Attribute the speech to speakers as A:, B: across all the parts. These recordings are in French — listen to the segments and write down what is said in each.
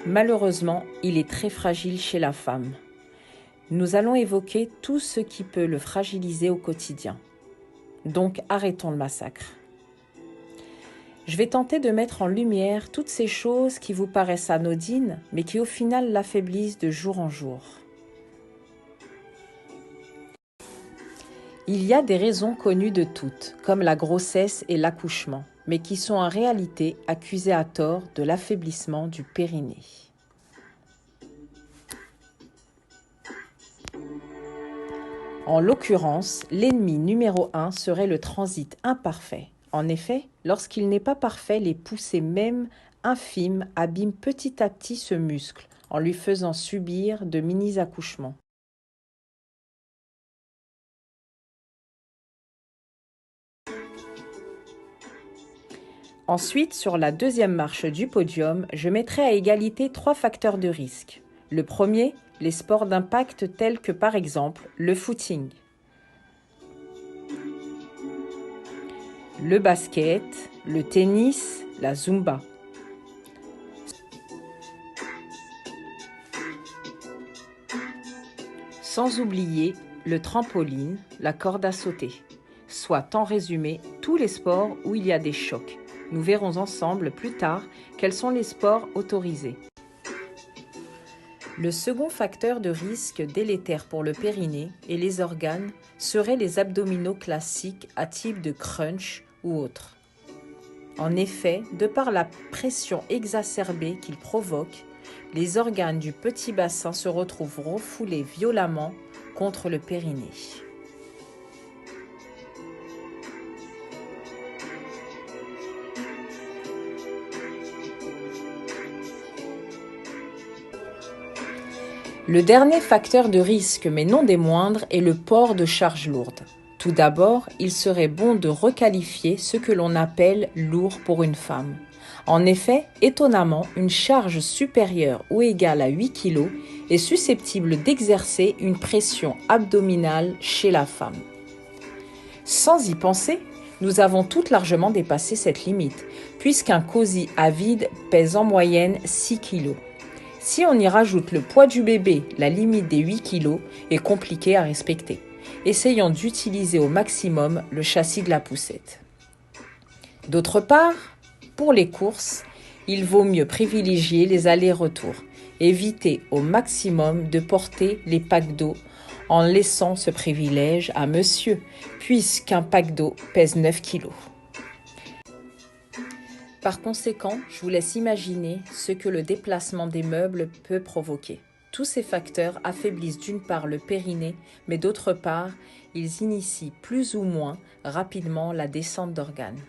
A: Malheureusement, il est très fragile chez la femme. Nous allons évoquer tout ce qui peut le fragiliser au quotidien. Donc arrêtons le massacre. Je vais tenter de mettre en lumière toutes ces choses qui vous paraissent anodines, mais qui au final l'affaiblissent de jour en jour. Il y a des raisons connues de toutes, comme la grossesse et l'accouchement, mais qui sont en réalité accusées à tort de l'affaiblissement du périnée. En l'occurrence, l'ennemi numéro 1 serait le transit imparfait. En effet, lorsqu'il n'est pas parfait, les poussées même infimes abîment petit à petit ce muscle en lui faisant subir de mini-accouchements. Ensuite, sur la deuxième marche du podium, je mettrai à égalité 3 facteurs de risque. Le premier, les sports d'impact tels que par exemple le footing, le basket, le tennis, la zumba. Sans oublier le trampoline, la corde à sauter, soit en résumé tous les sports où il y a des chocs. Nous verrons ensemble plus tard quels sont les sports autorisés. Le second facteur de risque délétère pour le périnée et les organes serait les abdominaux classiques à type de crunch ou autres. En effet, de par la pression exacerbée qu'ils provoquent, les organes du petit bassin se retrouvent refoulés violemment contre le périnée. Le dernier facteur de risque, mais non des moindres, est le port de charges lourdes. Tout d'abord, il serait bon de requalifier ce que l'on appelle lourd pour une femme. En effet, étonnamment, une charge supérieure ou égale à 8 kg est susceptible d'exercer une pression abdominale chez la femme. Sans y penser, nous avons toutes largement dépassé cette limite, puisqu'un cosy à vide pèse en moyenne 6 kg. Si on y rajoute le poids du bébé, la limite des 8 kg est compliquée à respecter. Essayons d'utiliser au maximum le châssis de la poussette. D'autre part, pour les courses, il vaut mieux privilégier les allers-retours. Évitez au maximum de porter les packs d'eau en laissant ce privilège à monsieur, puisqu'un pack d'eau pèse 9 kg. Par conséquent, je vous laisse imaginer ce que le déplacement des meubles peut provoquer. Tous ces facteurs affaiblissent d'une part le périnée, mais d'autre part, ils initient plus ou moins rapidement la descente d'organes.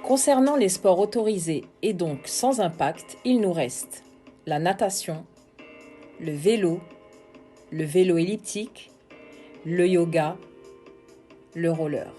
A: Concernant les sports autorisés et donc sans impact, il nous reste la natation, le vélo elliptique, le yoga, le roller.